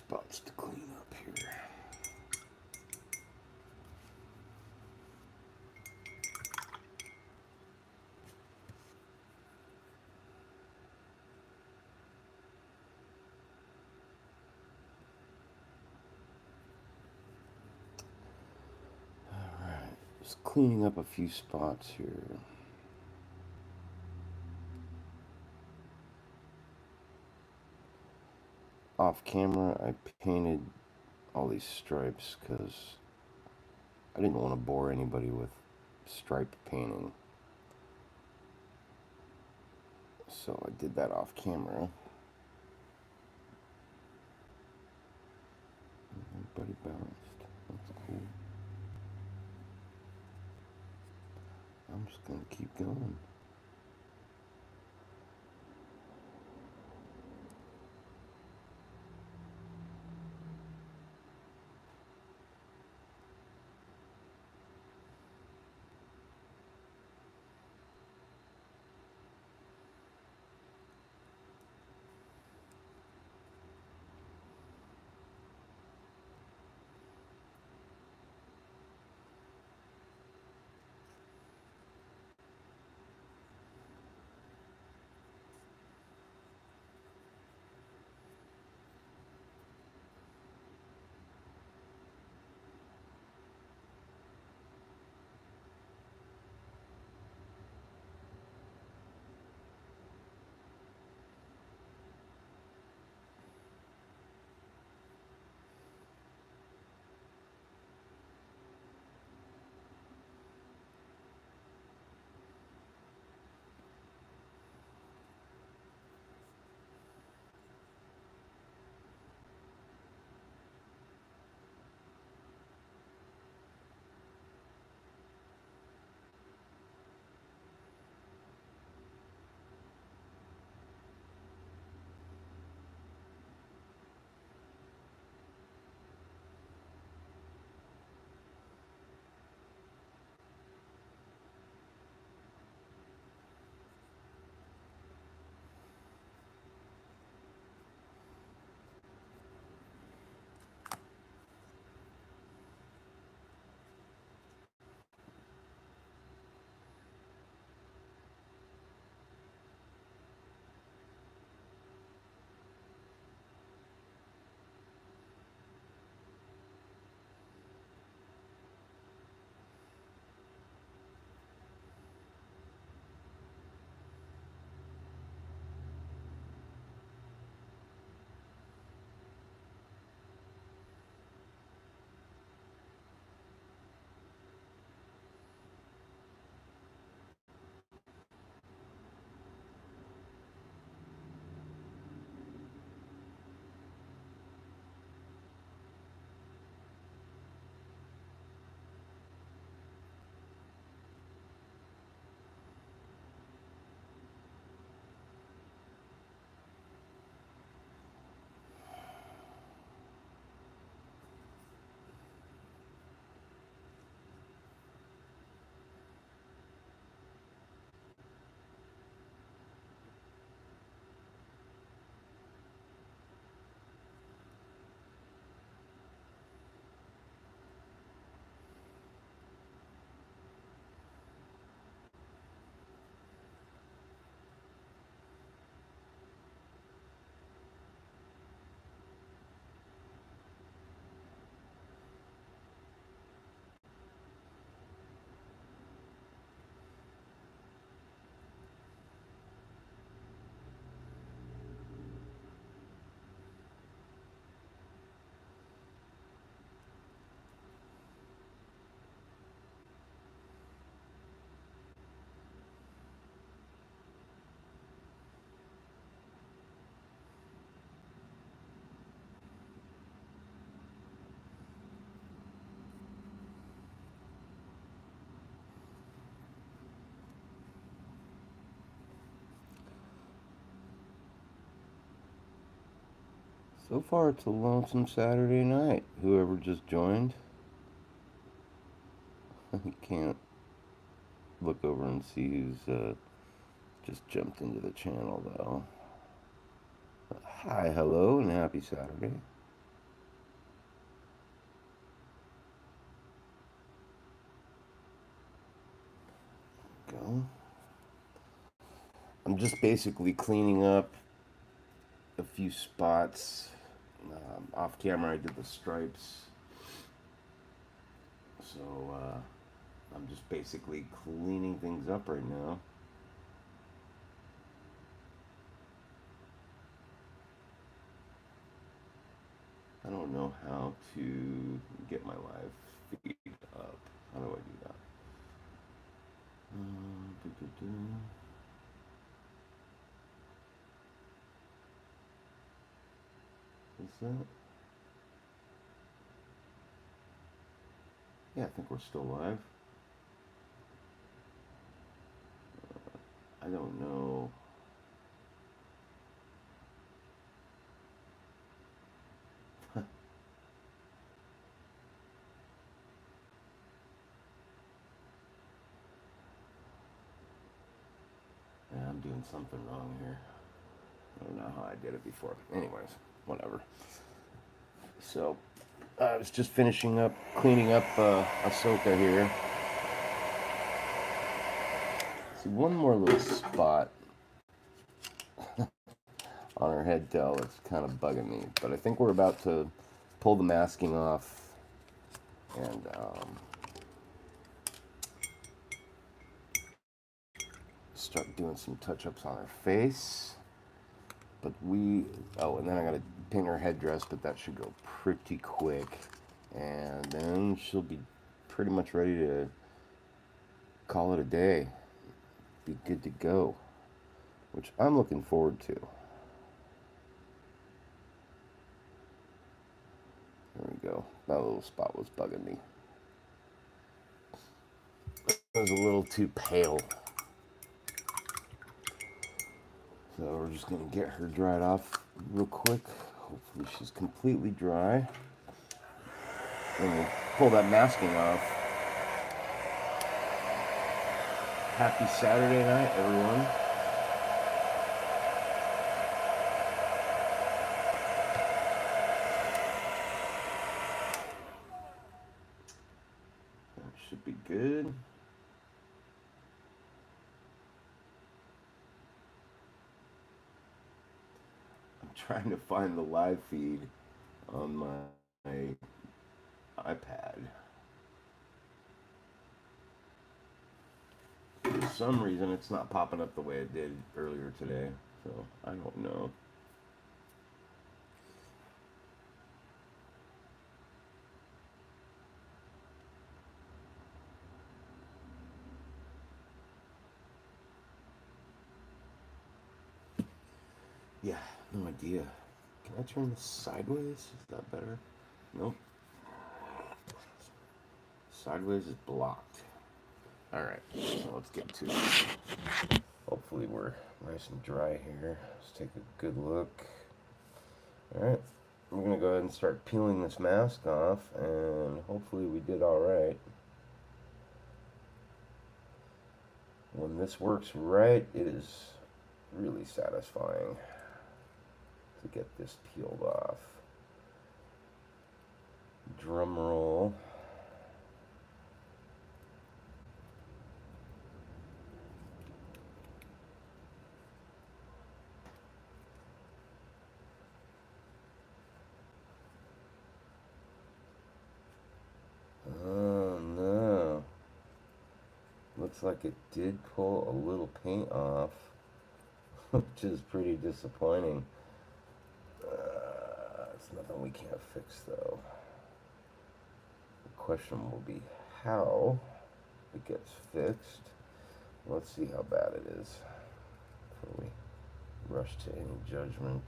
spots to clean up here. Alright, just cleaning up a few spots here. Off camera, I painted all these stripes because I didn't want to bore anybody with stripe painting. So I did that off camera. Everybody balanced. That's cool. I'm just going to keep going. So far, it's a lonesome Saturday night. Whoever just joined, I can't look over and see who's just jumped into the channel, though. Hi, hello, and happy Saturday. go. I'm just basically cleaning up a few spots. Off camera, I did the stripes. So, I'm just basically cleaning things up right now. I don't know how to get my live feed up. How do I do that? Is that? Yeah, I think we're still live. I don't know. Yeah, I'm doing something wrong here. I don't know how I did it before. Anyways, whatever. So, I was just finishing up, cleaning up Ahsoka here. See, one more little spot on her head tail that's kind of bugging me. But I think we're about to pull the masking off and start doing some touch-ups on her face. But and then I gotta paint her headdress, but that should go pretty quick. And then she'll be pretty much ready to call it a day. Be good to go, which I'm looking forward to. There we go. That little spot was bugging me. It was a little too pale. So we're just going to get her dried off real quick. Hopefully she's completely dry. Then we'll pull that masking off. Happy Saturday night, everyone. That should be good. I'm trying to find the live feed on my iPad. For some reason, it's not popping up the way it did earlier today, so I don't know. Yeah, no idea. Can I turn this sideways? Is that better? Nope. Sideways is blocked. Alright, so let's get to it. Hopefully we're nice and dry here. Let's take a good look. Alright, we're going to go ahead and start peeling this mask off, and hopefully we did alright. When this works right, it is really satisfying to get this peeled off. Drum roll. Oh no. Looks like it did pull a little paint off, which is pretty disappointing. It's nothing we can't fix though. The question will be how it gets fixed. Let's see how bad it is before we rush to any judgment.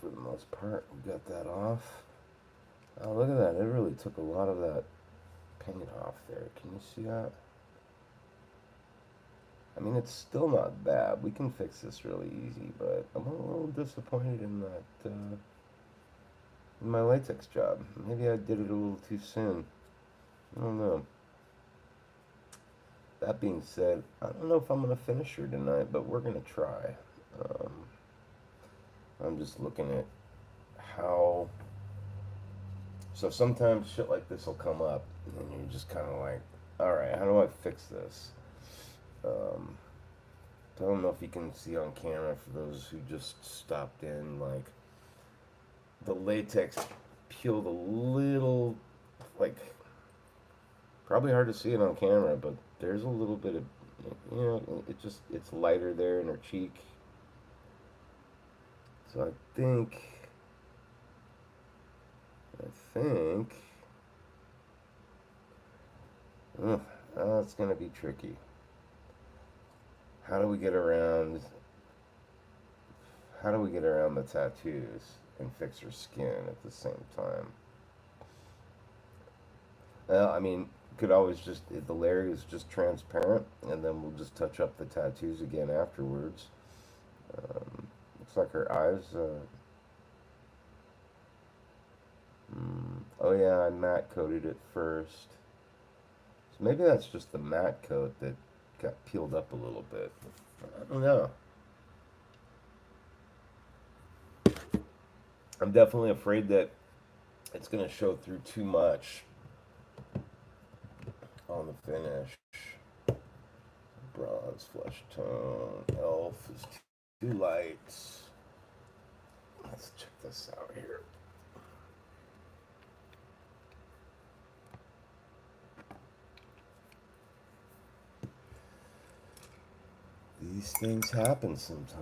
For the most part, we got that off. Oh, look at that. It really took a lot of that paint off there. Can you see that? I mean, it's still not bad. We can fix this really easy, but I'm a little disappointed in that, in my latex job. Maybe I did it a little too soon. I don't know. That being said, I don't know if I'm going to finish her tonight, but we're going to try. Um, I'm just looking at how. So sometimes shit like this will come up, and you're just kind of like, all right, how do I fix this? Um, I don't know if you can see on camera for those who just stopped in, like, the latex peeled a little, like, probably hard to see it on camera, but there's a little bit of, it's lighter there in her cheek. So I think, that's going to be tricky. How do we get around, the tattoos and fix her skin at the same time? Well, I mean, could always just, if the layer is just transparent, and then we'll just touch up the tattoos again afterwards. Looks like her eyes, oh yeah, I matte coated it first. So maybe that's just the matte coat that got peeled up a little bit. I don't know. I'm definitely afraid that it's going to show through too much on the finish. Bronze, flesh tone, elf is too light. Let's check this out here. These things happen sometimes.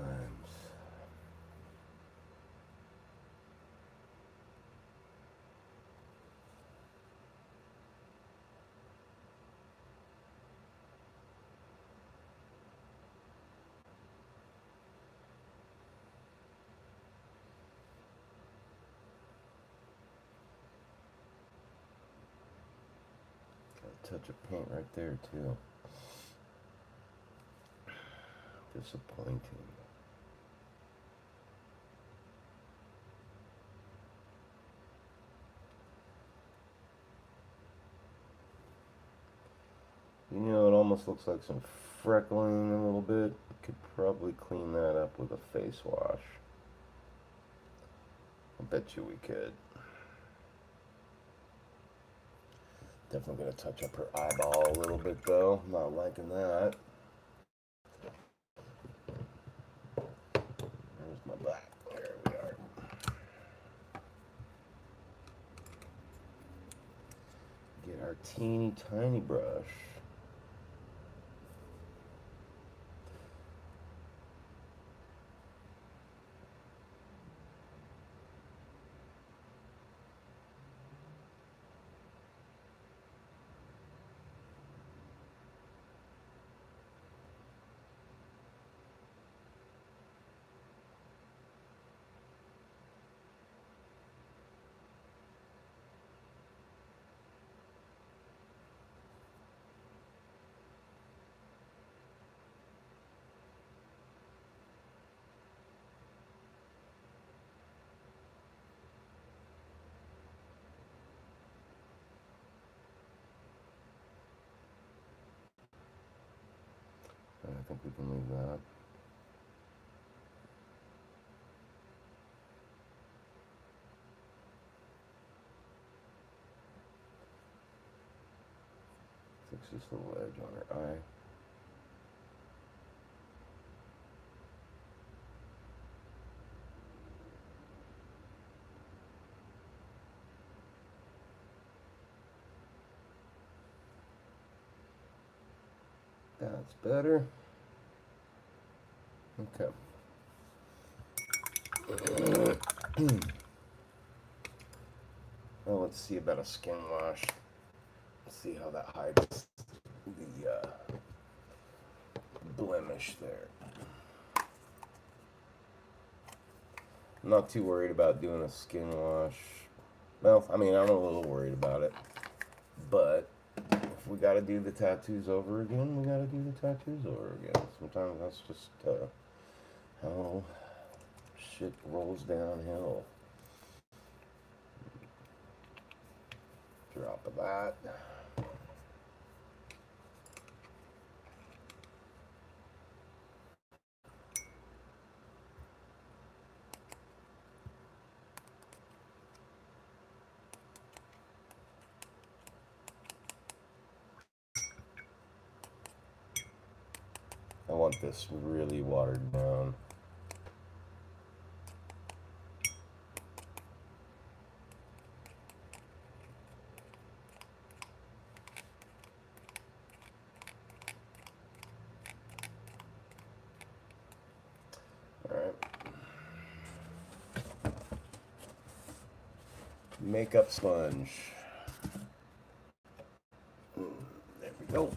Got a touch of paint right there too. Disappointing. You know, it almost looks like some freckling a little bit. Could probably clean that up with a face wash. I bet you we could. Definitely gonna touch up her eyeball a little bit though. Not liking that. Where's my black? There we are. Get our teeny tiny brush. I think we can leave that. Fix this little edge on her eye. That's better. Okay. Well, let's see about a skin wash. Let's see how that hides the blemish there. I'm not too worried about doing a skin wash. Well, I mean, I'm a little worried about it. But if we gotta do the tattoos over again, we gotta do the tattoos over again. Sometimes that's just how shit rolls downhill. Drop of that. I want this really watered down. Alright. Makeup sponge. There we go.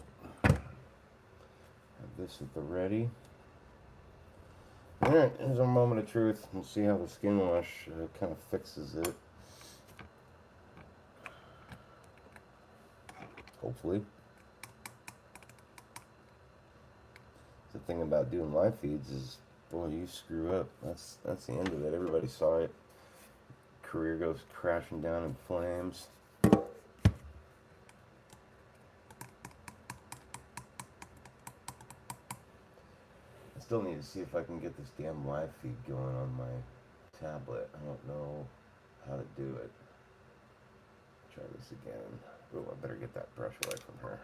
Have this at the ready. Alright, here's our moment of truth. We'll see how the skin wash kind of fixes it. Hopefully. The thing about doing live feeds is, boy, you screw up. That's the end of it. Everybody saw it. Career goes crashing down in flames. I still need to see if I can get this damn live feed going on my tablet. I don't know how to do it. Try this again. Oh, I better get that brush away from her.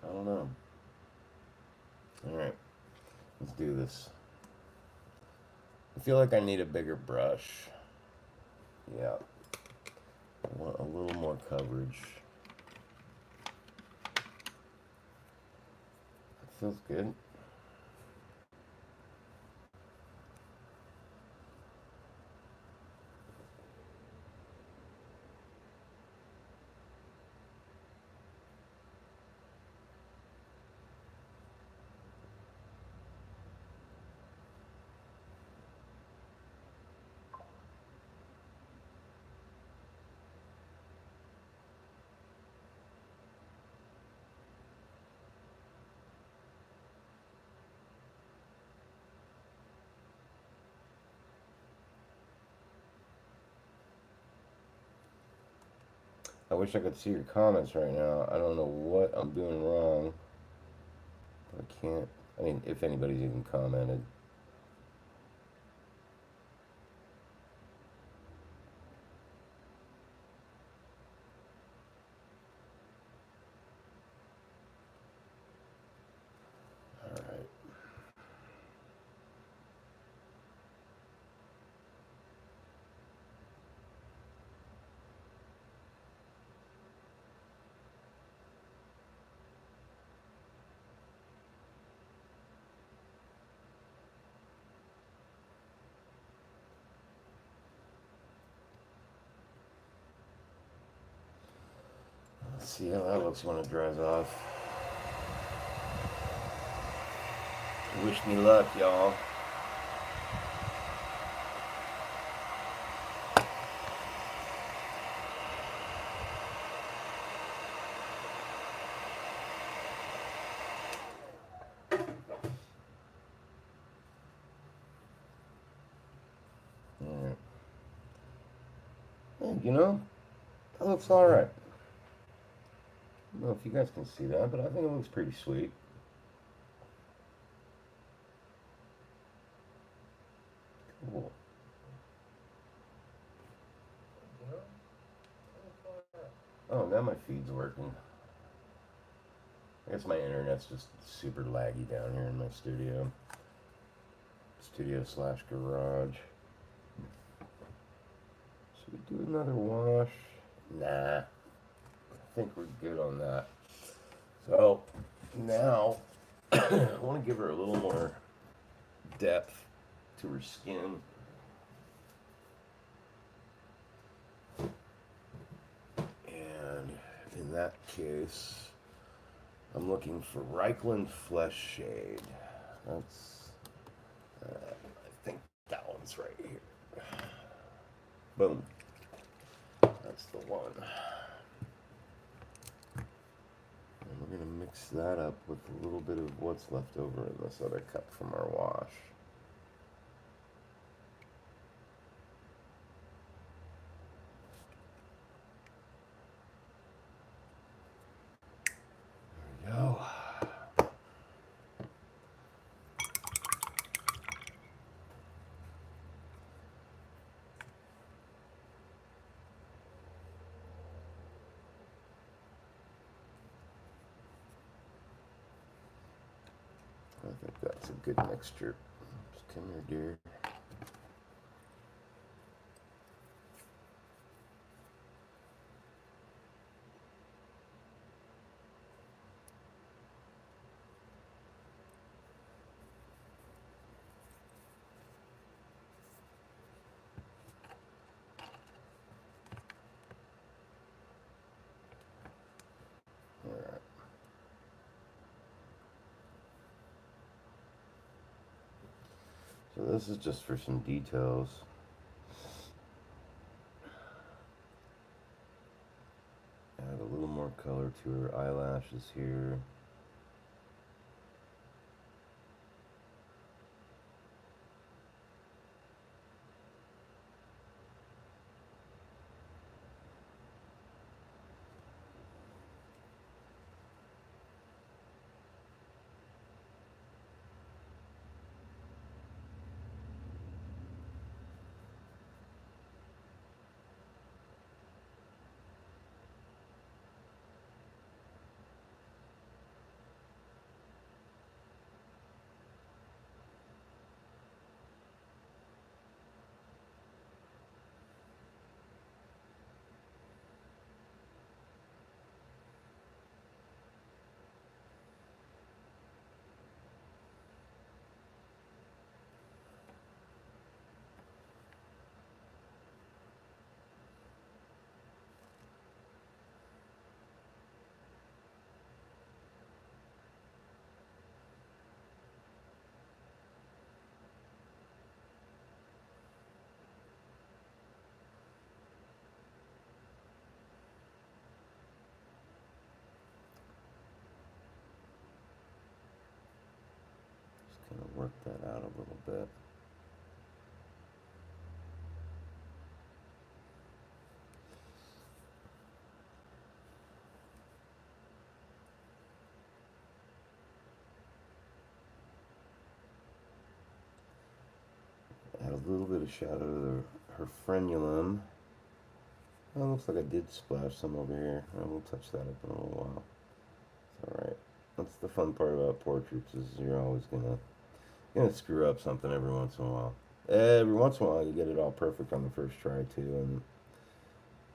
I don't know. Alright, let's do this. I feel like I need a bigger brush. Yeah. I want a little more coverage. That feels good. I wish I could see your comments right now. I don't know what I'm doing wrong. I can't. I mean, if anybody's even commented. Alright. Let's see how that looks when it dries off. Wish me luck, y'all. Alright. Hey, you know, that looks alright. I don't know if you guys can see that, but I think it looks pretty sweet. Cool. Oh, now my feed's working. I guess my internet's just super laggy down here in my studio. Studio/garage. Should we do another wash? Nah. I think we're good on that. So now I want to give her a little more depth to her skin. And in that case, I'm looking for Reichland Flesh Shade. That's, I think that one's right here. Boom. That's the one. And we're going to mix that up with a little bit of what's left over in this other cup from our wash. There we go. I think that's a good mixture. Just come here, dear. Alright. So this is just for some details. Add a little more color to her eyelashes here. Just kind of work that out a little bit. Add a little bit of shadow to her frenulum. Oh, looks like I did splash some over here. We'll touch that up in a little while. It's alright. That's the fun part about portraits, is you're always gonna screw up something every once in a while. Every once in a while you get it all perfect on the first try too, and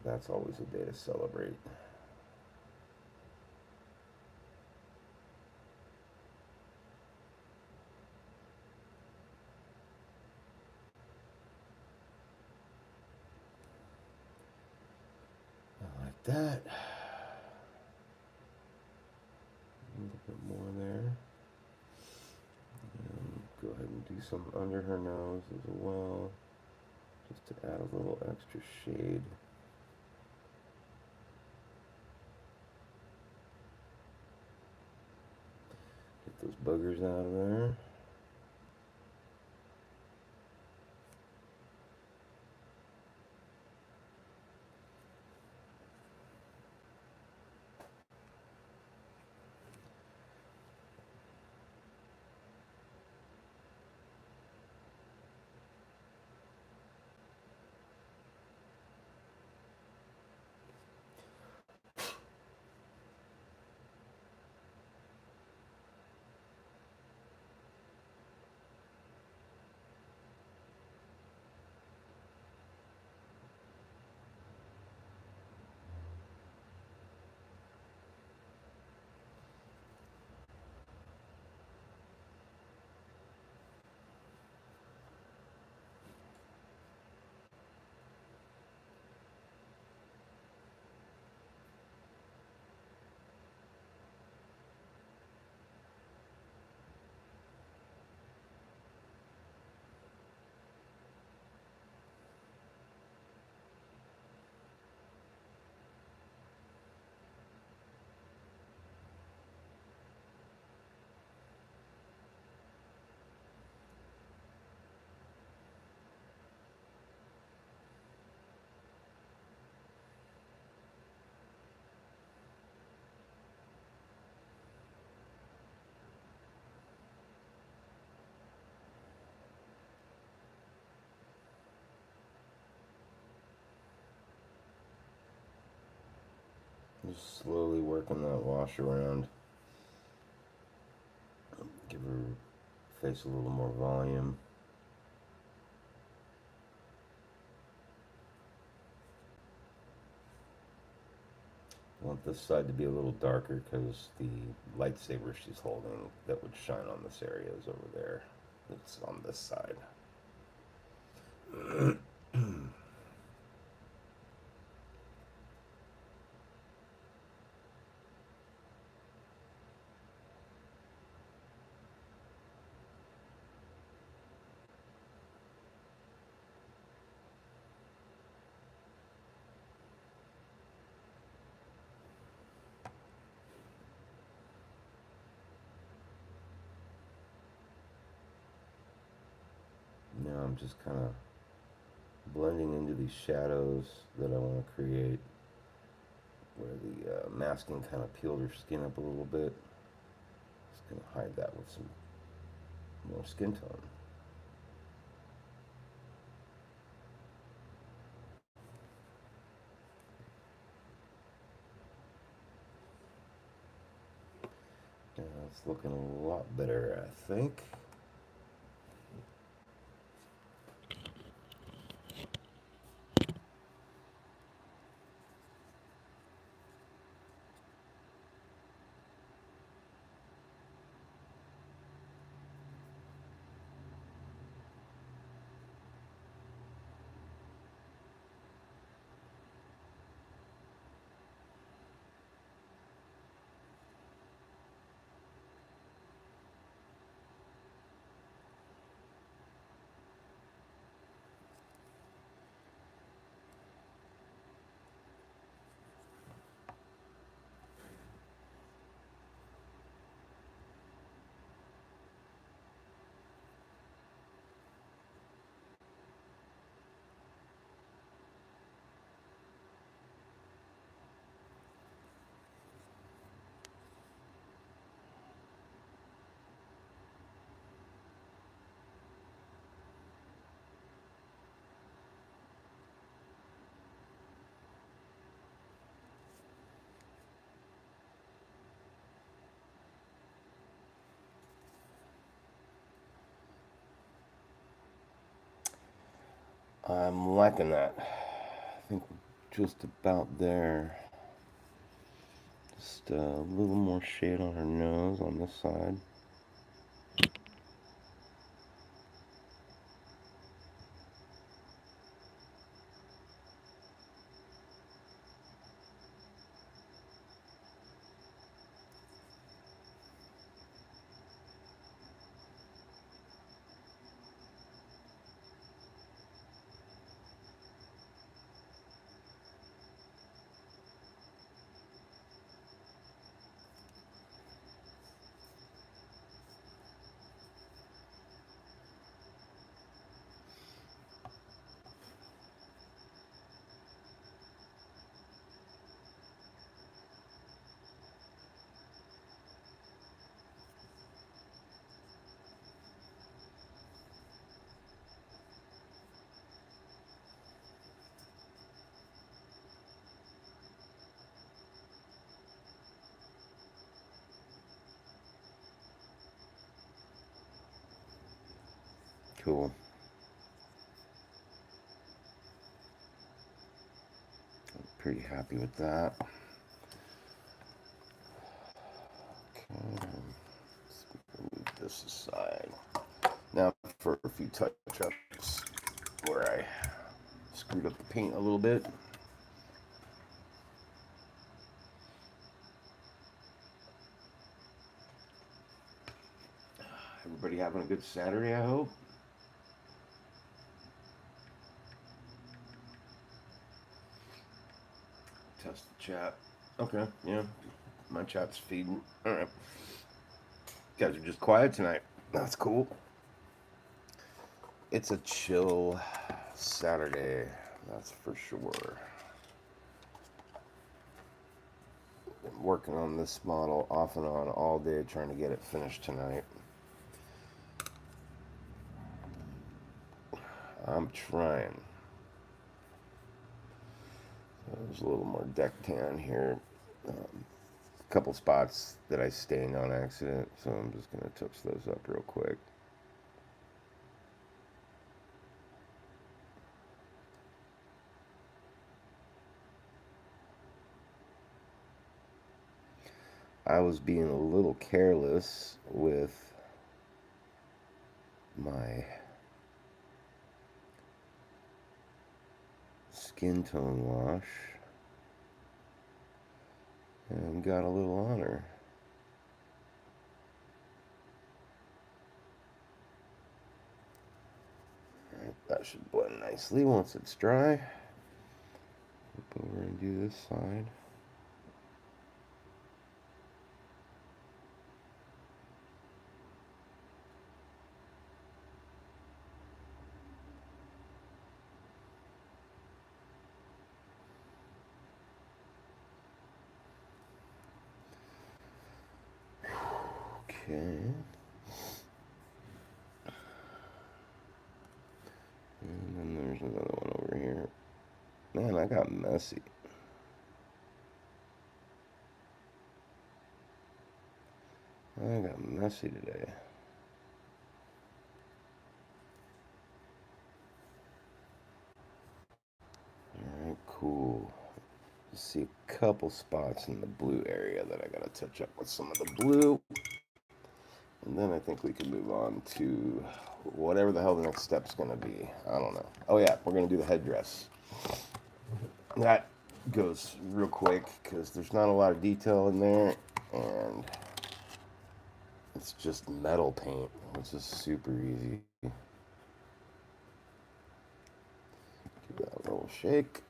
that's always a day to celebrate. Like that. A little bit more there. And go ahead and do some under her nose as well, just to add a little extra shade. Get those buggers out of there. Just slowly working that wash around. Give her face a little more volume. I want this side to be a little darker because the lightsaber she's holding that would shine on this area is over there. It's on this side. Now I'm just kind of blending into these shadows that I want to create where the masking kind of peeled her skin up a little bit. Just going to hide that with some more skin tone. Yeah, it's looking a lot better, I think. I'm liking that. I think we're just about there. Just a little more shade on her nose on this side. Cool. I'm pretty happy with that. Okay, let's move this aside. Now for a few touch-ups where I screwed up the paint a little bit. Everybody having a good Saturday, I hope. Test the chat. Okay, yeah. My chat's feeding. Alright. You guys are just quiet tonight. That's cool. It's a chill Saturday, that's for sure. Been working on this model off and on all day trying to get it finished tonight. I'm trying. There's a little more deck tan here. A couple spots that I stained on accident, so I'm just going to touch those up real quick. I was being a little careless with my skin tone wash and got a little on her. That should blend nicely once it's dry. Flip over and do this side. Okay. And then there's another one over here. Man, I got messy. I got messy today. Alright, cool. Just see a couple spots in the blue area that I gotta touch up with some of the blue. And then I think we can move on to whatever the hell the next step's gonna be. I don't know. Oh yeah, we're gonna do the headdress. That goes real quick because there's not a lot of detail in there, and it's just metal paint, which is super easy. Give that a little shake.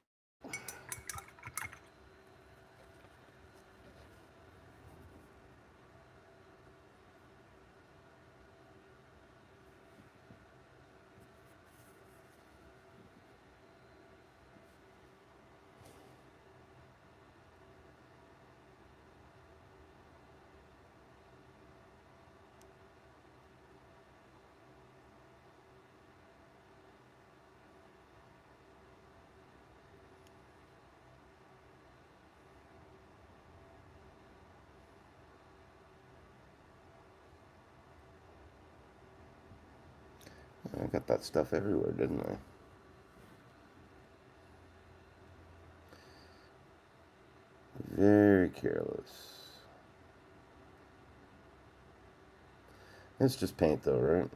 I got that stuff everywhere, didn't I? Very careless. It's just paint though, right?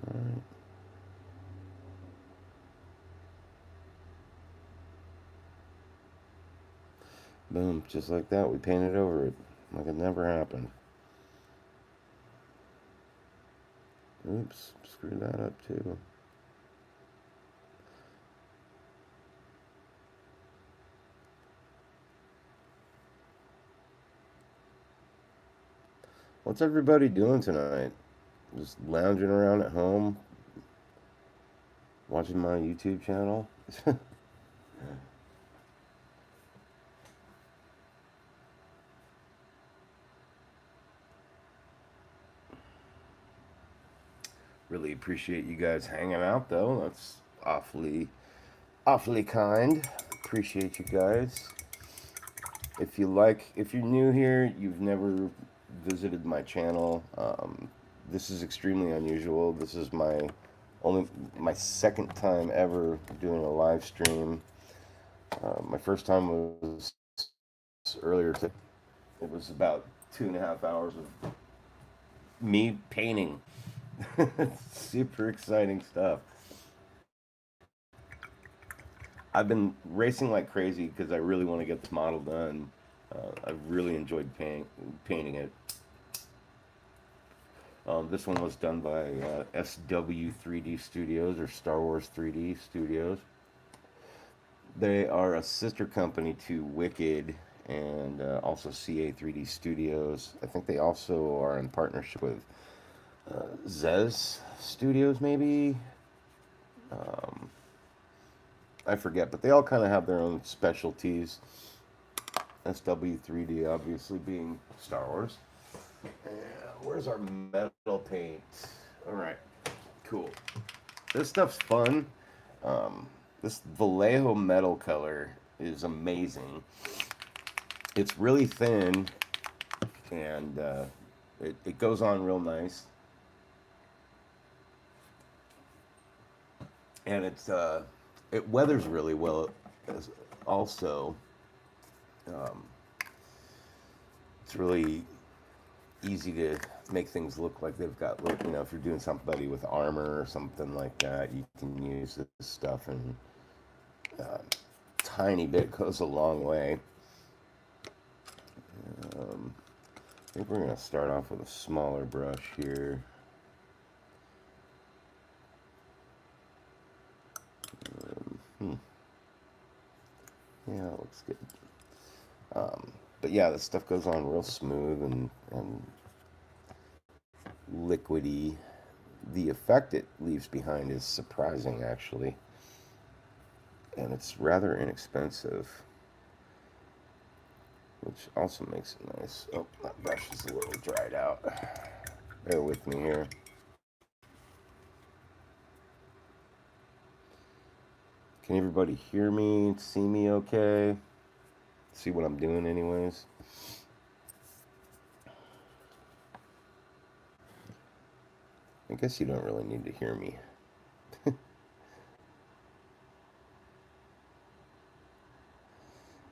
Alright. Boom, just like that, we painted over it. Like it never happened. Oops, screw that up too. What's everybody doing tonight? Just lounging around at home, watching my YouTube channel? Really appreciate you guys hanging out though. That's awfully kind. Appreciate you guys. If you're new here, you've never visited my channel, this is extremely unusual. This is my second time ever doing a live stream. My first time was earlier today. It was about 2.5 hours of me painting. Super exciting stuff. I've been racing like crazy because I really want to get this model done. I've really enjoyed painting it. This one was done by SW3D Studios, or Star Wars 3D Studios. They are a sister company to Wicked and also CA3D Studios. I think they also are in partnership with Zez Studios, maybe. I forget, but they all kind of have their own specialties. SW3D obviously being Star Wars. Where's our metal paint? All right, cool. This stuff's fun. This Vallejo metal color is amazing. It's really thin, and it goes on real nice. And it weathers really well also. It's really easy to make things look like they've got, you know, if you're doing somebody with armor or something like that, you can use this stuff, and tiny bit goes a long way. I think we're going to start off with a smaller brush here. Yeah, it looks good. But yeah, this stuff goes on real smooth and liquidy. The effect it leaves behind is surprising, actually. And it's rather inexpensive, which also makes it nice. Oh, that brush is a little dried out. Bear with me here. Can everybody hear me, see me okay? See what I'm doing anyways? I guess you don't really need to hear me.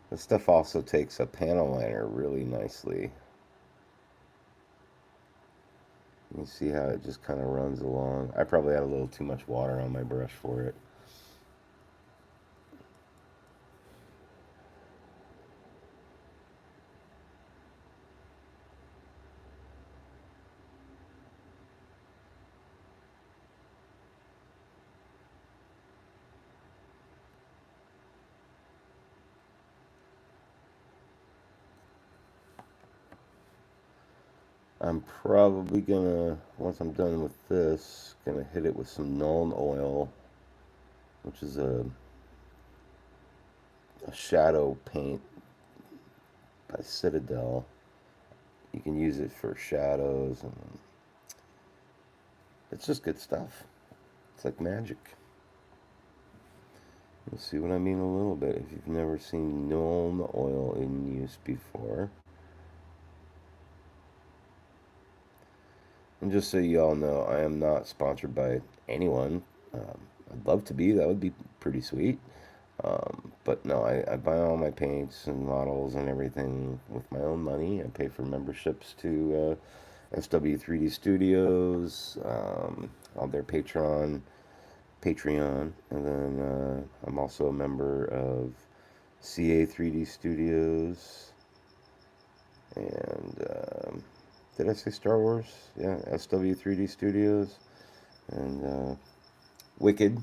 This stuff also takes a panel liner really nicely. You see how it just kind of runs along. I probably had a little too much water on my brush for it. I'm probably gonna, once I'm done with this, gonna hit it with some Nuln oil, which is a shadow paint by Citadel. You can use it for shadows, and it's just good stuff. It's like magic. You'll see what I mean a little bit if you've never seen Nuln oil in use before. And just so you all know, I am not sponsored by anyone. I'd love to be. That would be pretty sweet. But no, I buy all my paints and models and everything with my own money. I pay for memberships to SW3D Studios, on their Patreon, and then I'm also a member of CA3D Studios, and did I say Star Wars? Yeah, SW3D Studios, and Wicked.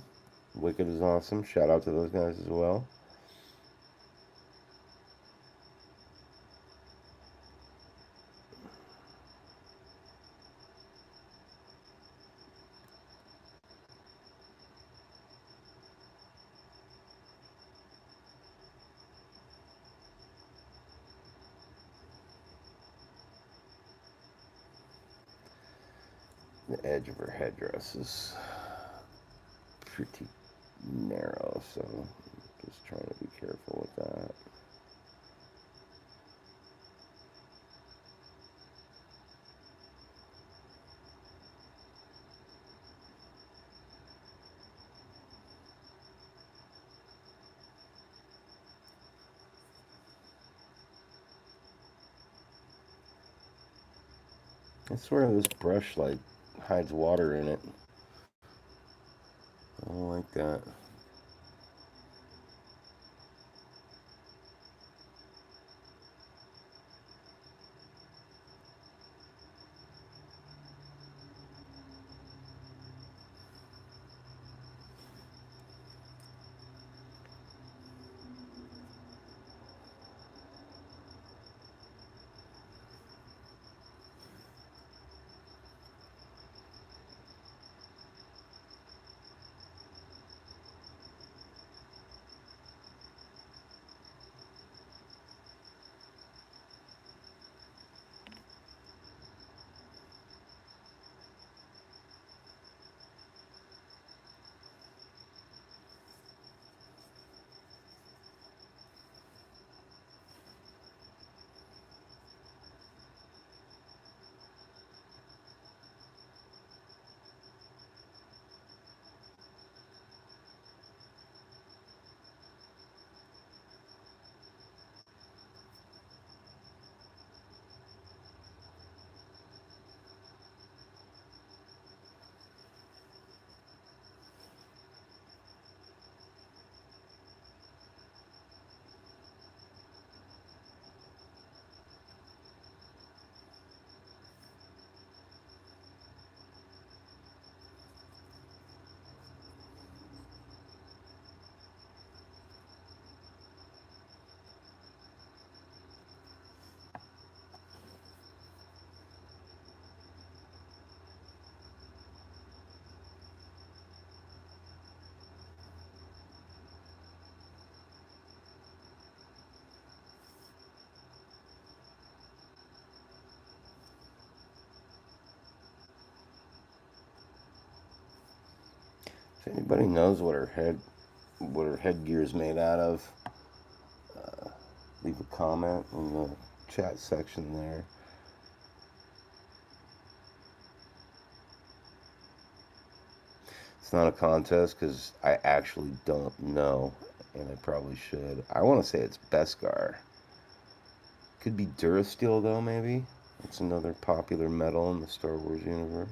Wicked is awesome. Shout out to those guys as well. The edge of her headdress is pretty narrow, so just trying to be careful with that. I swear this brush like hides water in it. I don't like that. If anybody knows what her headgear is made out of, leave a comment in the chat section there. It's not a contest because I actually don't know, and I probably should. I want to say it's Beskar. Could be Durasteel though, maybe. It's another popular metal in the Star Wars universe.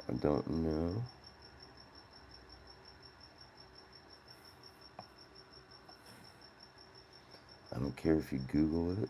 I don't know. I don't care if you Google it.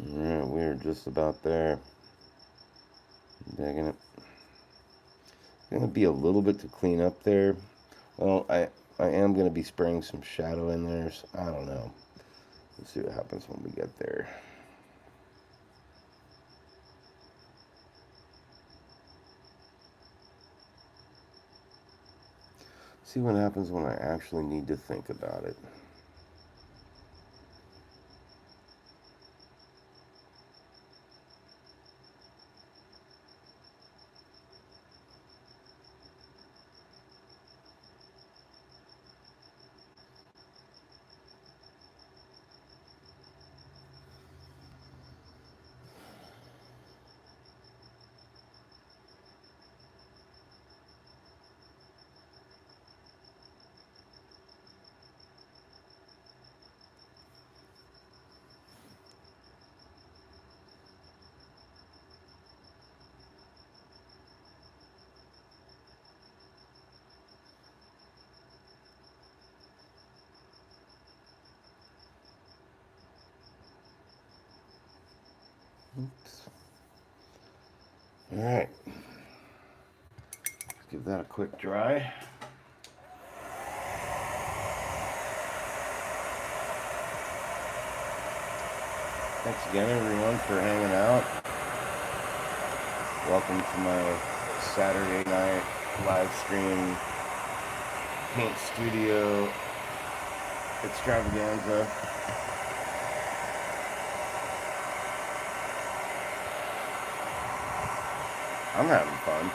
Alright, we're just about there. Digging it. Gonna be a little bit to clean up there. Well, I am gonna be spraying some shadow in there, so I don't know. Let's see what happens when we get there. See what happens when I actually need to think about it. Oops. Alright. Let's give that a quick dry. Thanks again, everyone, for hanging out. Welcome to my Saturday night live stream paint studio extravaganza. I'm having fun.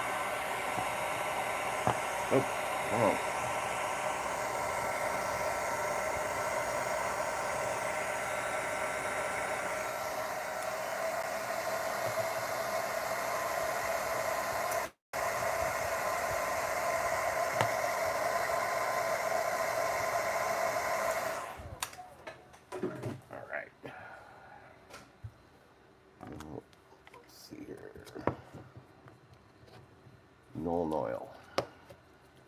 Oh, come on. All right. Let's see here.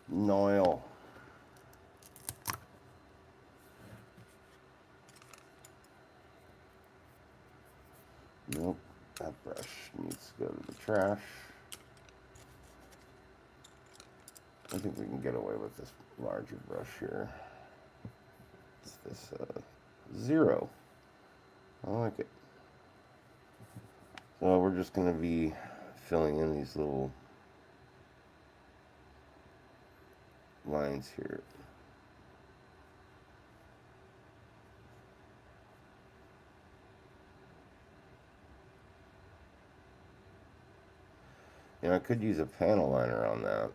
Noil. Nope, that brush needs to go to the trash. I think we can get away with this larger brush here. It's this 0. I like it. So we're just going to be filling in these little lines here. You know, I could use a panel liner on that.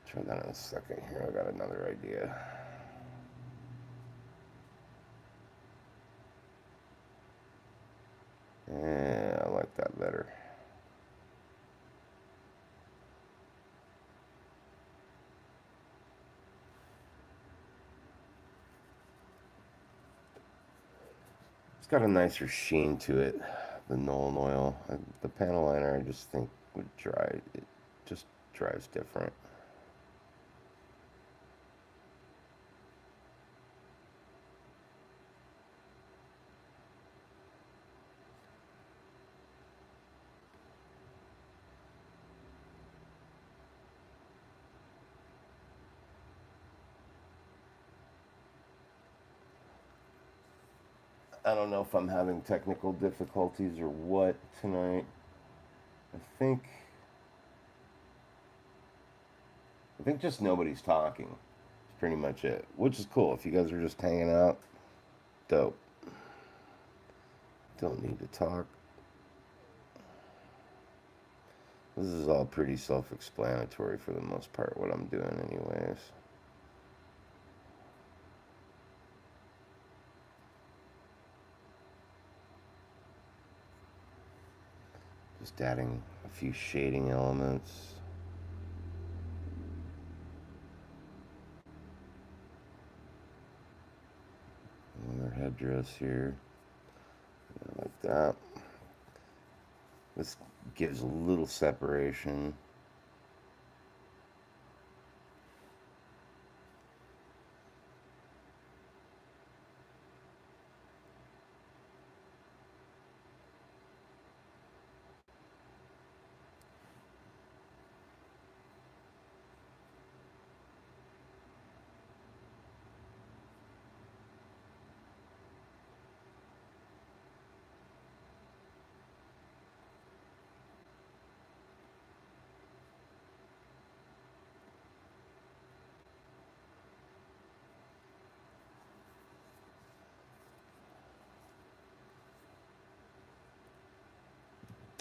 Try that in a second here. I got another idea. Yeah, I like that better. It's got a nicer sheen to it, the Nolan oil. The panel liner I just think would just dries different. I don't know if I'm having technical difficulties or what tonight. I think I think just nobody's talking. It's pretty much it, which is cool. If you guys are just hanging out, dope. Don't need to talk. This is all pretty self-explanatory for the most part, what I'm doing anyways. Just adding a few shading elements. Another headdress here. Like that. This gives a little separation.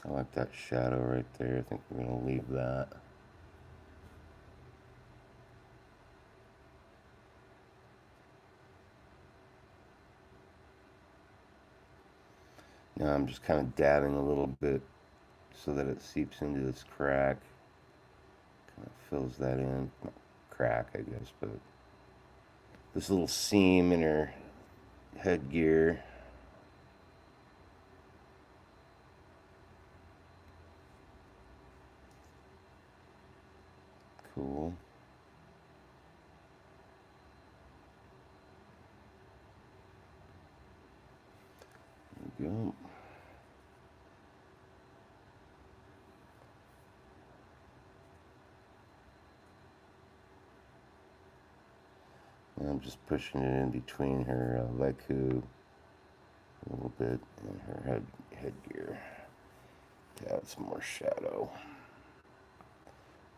I like that shadow right there. I think we're going to leave that. Now I'm just kind of dabbing a little bit so that it seeps into this crack. Kind of fills that in. Not crack, I guess, but this little seam in her headgear. Cool. There we go. And I'm just pushing it in between her leku a little bit and her headgear to add some more shadow.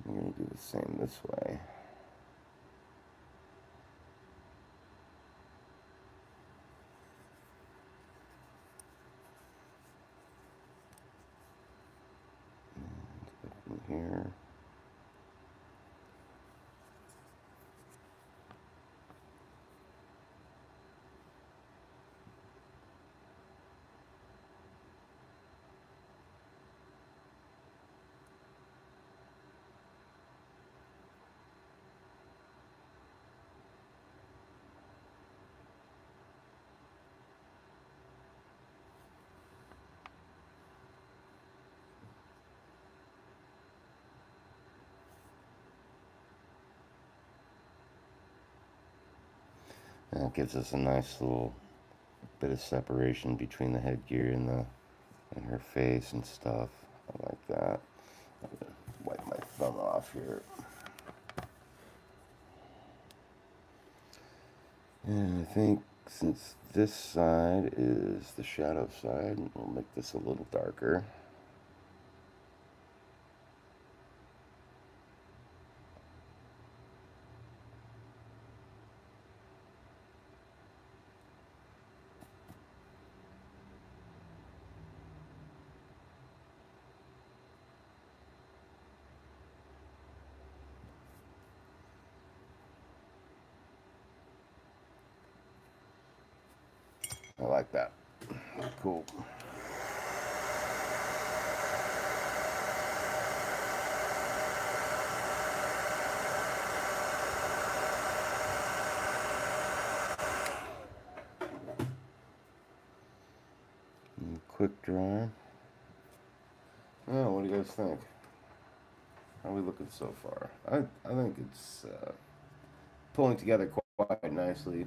I'm going to do the same this way. And up in here. And it gives us a nice little bit of separation between the headgear and her face and stuff. I like that. I'm gonna wipe my thumb off here. And I think since this side is the shadow side, we'll make this a little darker. I like that. Cool. And quick dry. Oh, what do you guys think? How are we looking so far? I think it's pulling together quite nicely.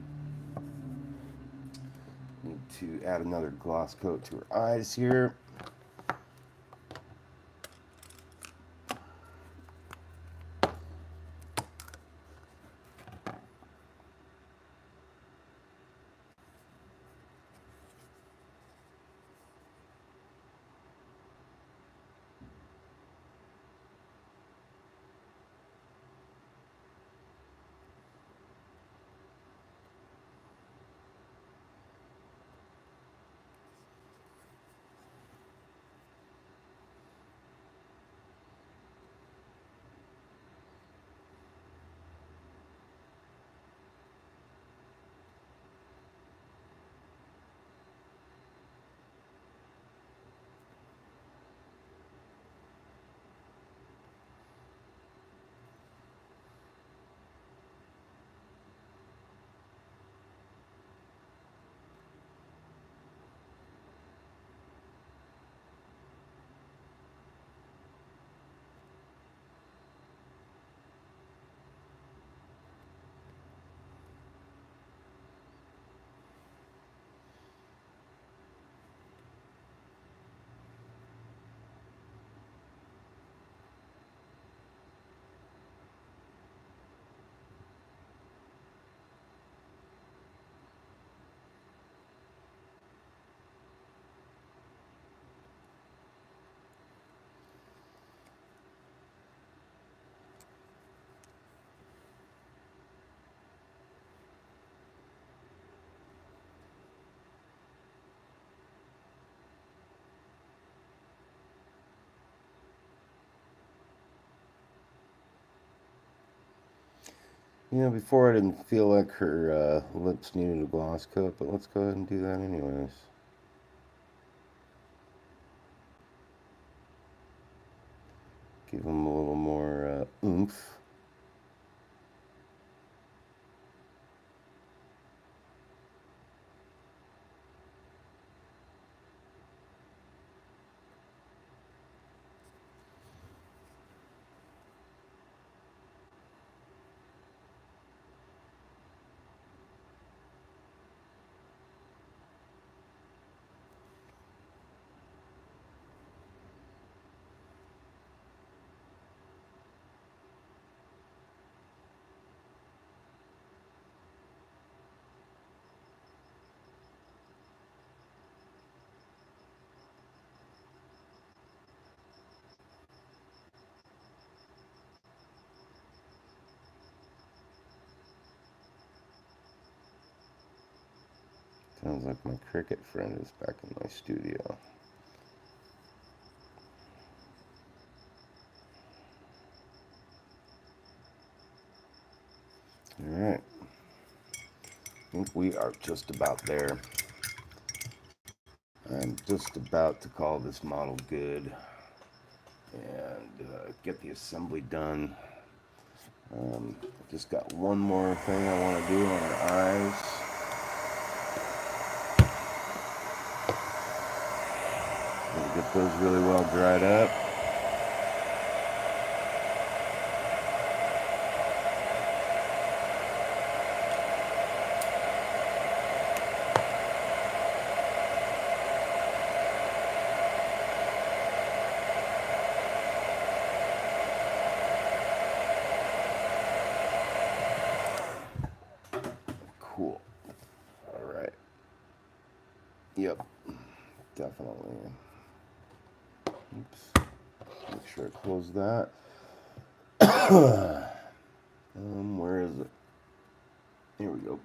Need to add another gloss coat to her eyes here. You know, before I didn't feel like her lips needed a gloss coat, but let's go ahead and do that anyways. Give them a little more oomph. Sounds like my cricket friend is back in my studio. Alright. I think we are just about there. I'm just about to call this model good and get the assembly done. Just got one more thing I want to do on her eyes. Gonna get those really well dried up. Cool. All right. Yep. Definitely. Oops. Make sure I close that. Where is it? Here we go.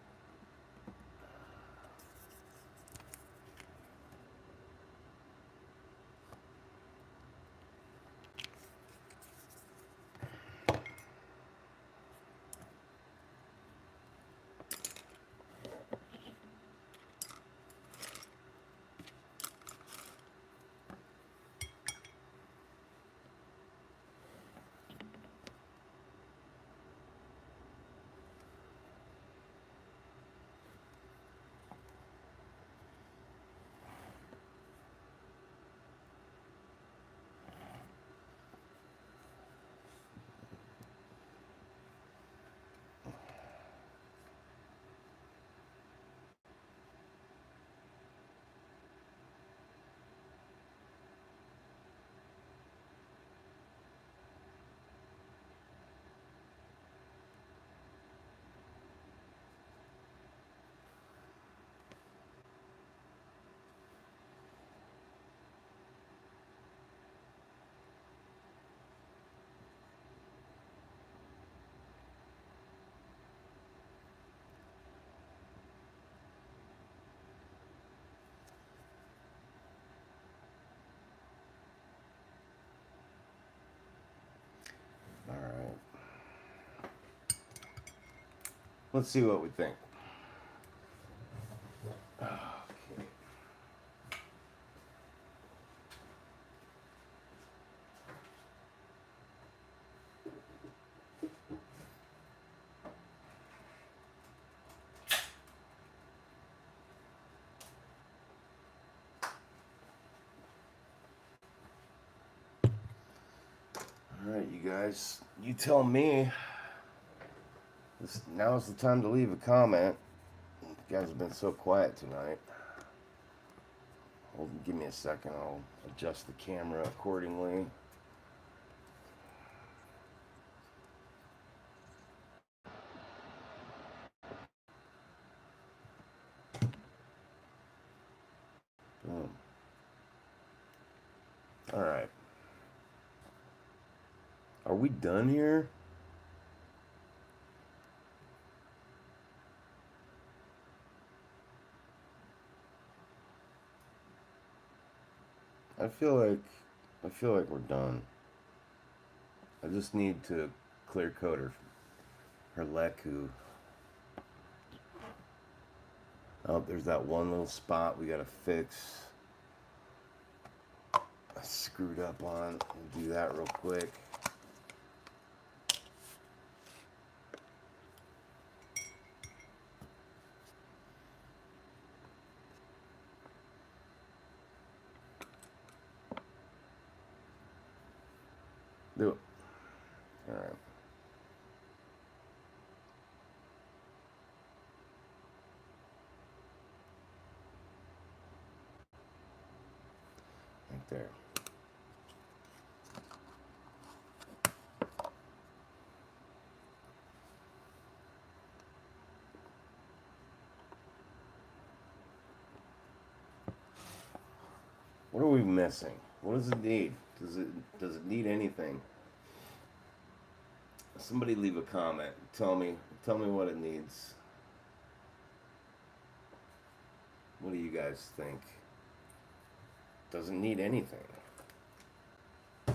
Let's see what we think. Alright, you guys, you tell me. Now's the time to leave a comment. You guys have been so quiet tonight. Well, give me a second, I'll adjust the camera accordingly. Boom. Alright. Are we done here? I feel like we're done. I just need to clear coat her leku. Oh, there's that one little spot we gotta fix. I screwed up on. We'll do that real quick. Do it. Alright. Right there. What are we missing? What does it need? Does it need anything? Somebody leave a comment. Tell me what it needs. What do you guys think? Doesn't need anything. I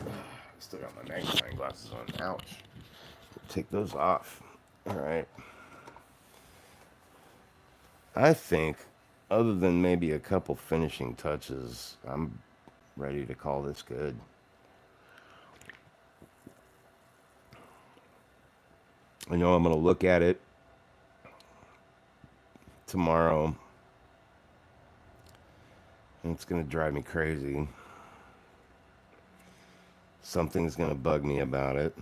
still got my magnifying glasses on. Ouch. Take those off. Alright. I think, other than maybe a couple finishing touches, I'm ready to call this good. I know I'm going to look at it tomorrow, and it's going to drive me crazy. Something's going to bug me about it.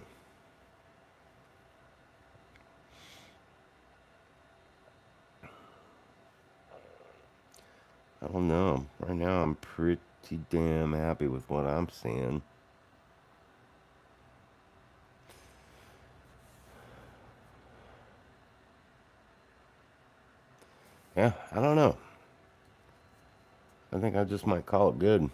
I don't know. Right now, I'm pretty damn happy with what I'm seeing. Yeah, I don't know. I think I just might call it good.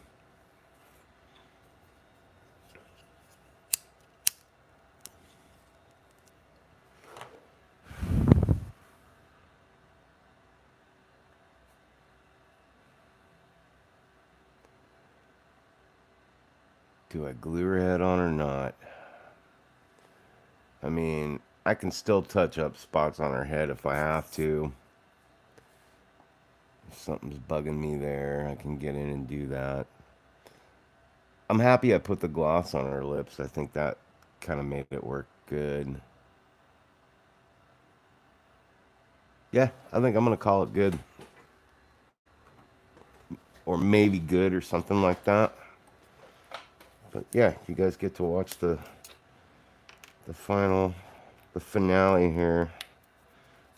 Do I glue her head on or not? I mean, I can still touch up spots on her head if I have to. If something's bugging me there, I can get in and do that. I'm happy I put the gloss on her lips. I think that kind of made it work good. Yeah, I think I'm going to call it good. Or maybe good or something like that. But yeah, you guys get to watch the finale here.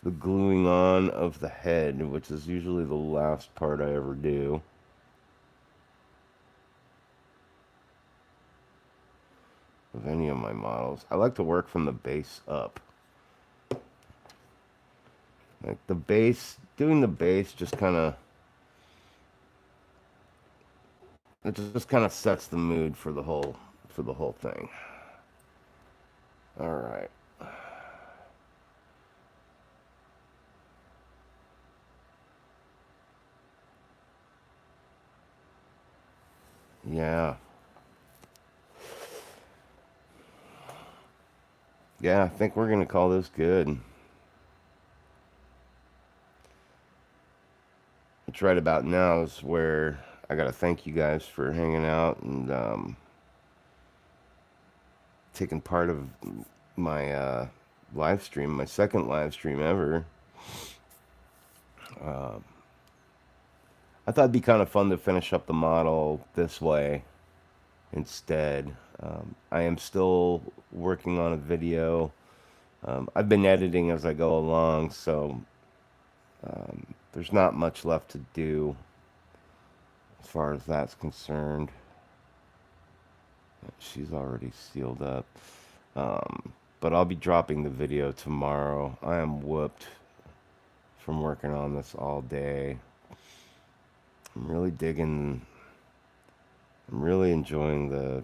The gluing on of the head, which is usually the last part I ever do. Of any of my models. I like to work from the base up. Like the base, doing the base just kind of, it just kind of sets the mood for the whole thing. All right. Yeah. Yeah, I think we're going to call this good. Which right about now is where I got to thank you guys for hanging out and taking part of my live stream, my second live stream ever. Uh, I thought it'd be kind of fun to finish up the model this way instead. I am still working on a video. I've been editing as I go along, so there's not much left to do as far as that's concerned. She's already sealed up. But I'll be dropping the video tomorrow. I am whooped from working on this all day. I'm really digging. I'm really enjoying the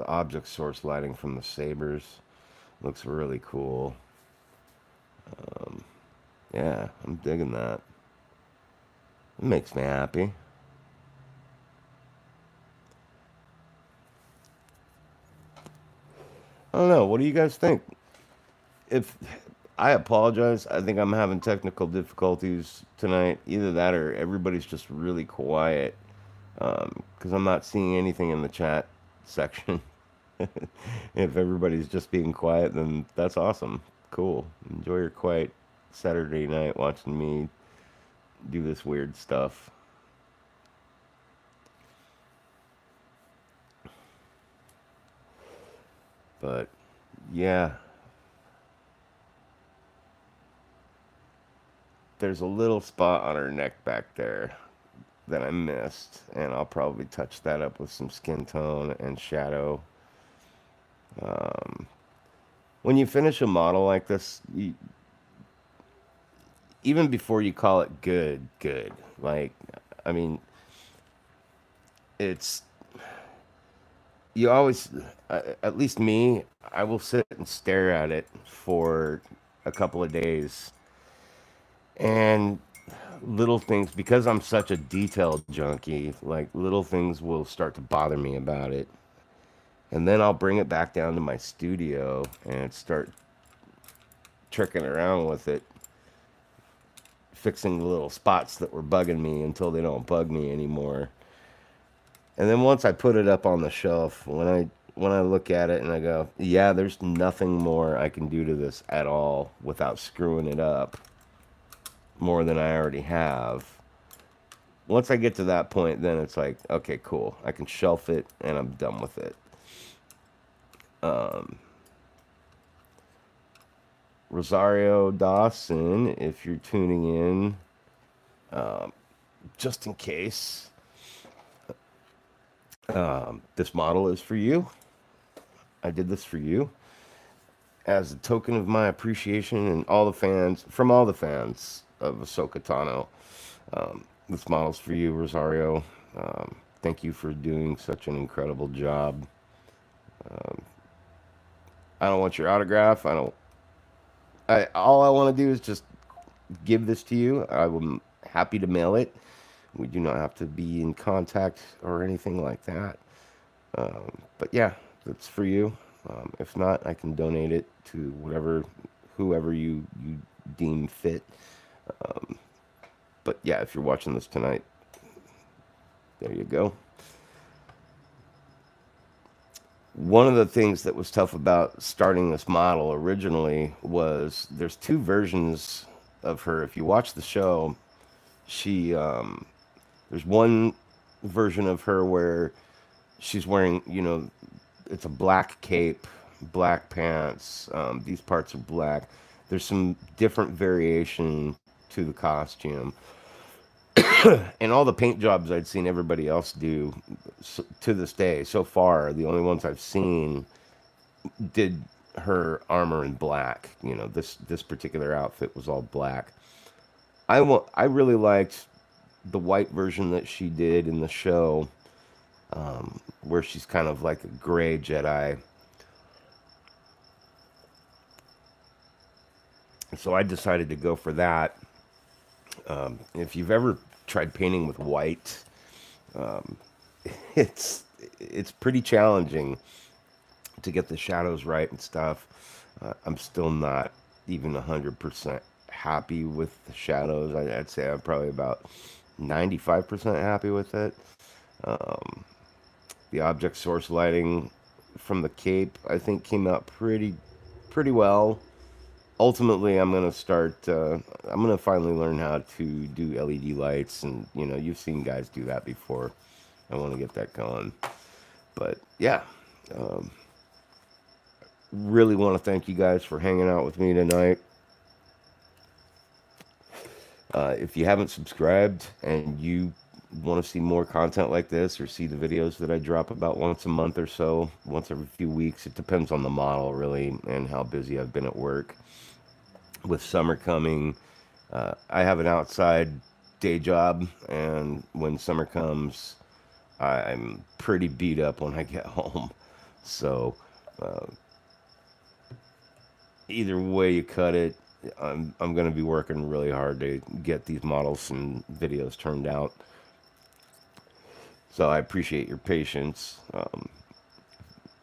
object source lighting from the sabers. Looks really cool. Yeah, I'm digging that. It makes me happy. I don't know. What do you guys think? If I apologize, I think I'm having technical difficulties tonight. Either that or everybody's just really quiet because I'm not seeing anything in the chat section. If everybody's just being quiet, then that's awesome. Cool. Enjoy your quiet Saturday night watching me do this weird stuff. But yeah, there's a little spot on her neck back there that I missed, and I'll probably touch that up with some skin tone and shadow. Um, when you finish a model like this, even before you call it good, like, I mean, it's, you always, at least me, I will sit and stare at it for a couple of days. And little things, because I'm such a detailed junkie, like little things will start to bother me about it. And then I'll bring it back down to my studio and start tricking around with it, fixing the little spots that were bugging me until they don't bug me anymore. And then once I put it up on the shelf, when I look at it and I go, yeah, there's nothing more I can do to this at all without screwing it up more than I already have. Once I get to that point, then it's like, okay, cool. I can shelf it and I'm done with it. Rosario Dawson, if you're tuning in, just in case, this model is for you. I did this for you as a token of my appreciation and all the fans, from all the fans of Ahsoka Tano. This model's for you, Rosario. Thank you for doing such an incredible job. I don't want your autograph. All I want to do is just give this to you. I'm happy to mail it. We do not have to be in contact or anything like that. But yeah, it's for you. If not, I can donate it to whoever you deem fit. But yeah, if you're watching this tonight, there you go. One of the things that was tough about starting this model originally was there's two versions of her. If you watch the show, there's one version of her where she's wearing, it's a black cape, black pants. These parts are black. There's some different variation to the costume. And all the paint jobs I'd seen everybody else do to this day, so far, the only ones I've seen did her armor in black. This particular outfit was all black. I really liked the white version that she did in the show, where she's kind of like a gray Jedi. So I decided to go for that. If you've ever tried painting with white, it's pretty challenging to get the shadows right and stuff. I'm still not even 100% happy with the shadows. I'd say I'm probably about 95% happy with it. Um, the object source lighting from the cape, I think, came out pretty well. Ultimately, I'm gonna start. I'm gonna finally learn how to do LED lights, and you've seen guys do that before. I want to get that going. But yeah, um, really want to thank you guys for hanging out with me tonight. If you haven't subscribed and you want to see more content like this or see the videos that I drop about once a month or so, once every few weeks, it depends on the model really and how busy I've been at work. With summer coming, I have an outside day job, and when summer comes, I'm pretty beat up when I get home. So, uh, either way you cut it, I'm going to be working really hard to get these models and videos turned out. So I appreciate your patience.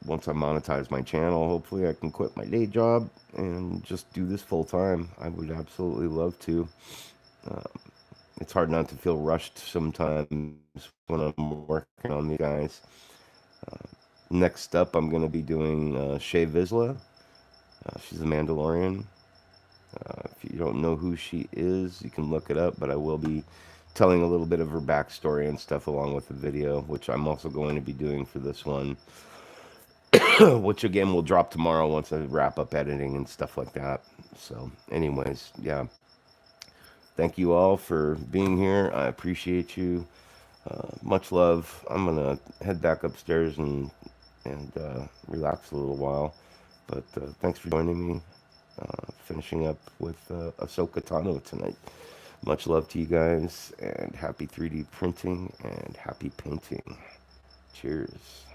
Once I monetize my channel, hopefully I can quit my day job and just do this full time. I would absolutely love to. Um, it's hard not to feel rushed sometimes when I'm working on these guys. Uh, Next up, I'm going to be doing Shay Vizsla. She's a Mandalorian. If you don't know who she is, you can look it up, but I will be telling a little bit of her backstory and stuff along with the video, which I'm also going to be doing for this one, which again will drop tomorrow once I wrap up editing and stuff like that. So, anyways, yeah. Thank you all for being here. I appreciate you. Much love. I'm gonna head back upstairs and relax a little while. But thanks for joining me. Finishing up with Ahsoka Tano tonight. Much love to you guys, and happy 3D printing and happy painting. Cheers.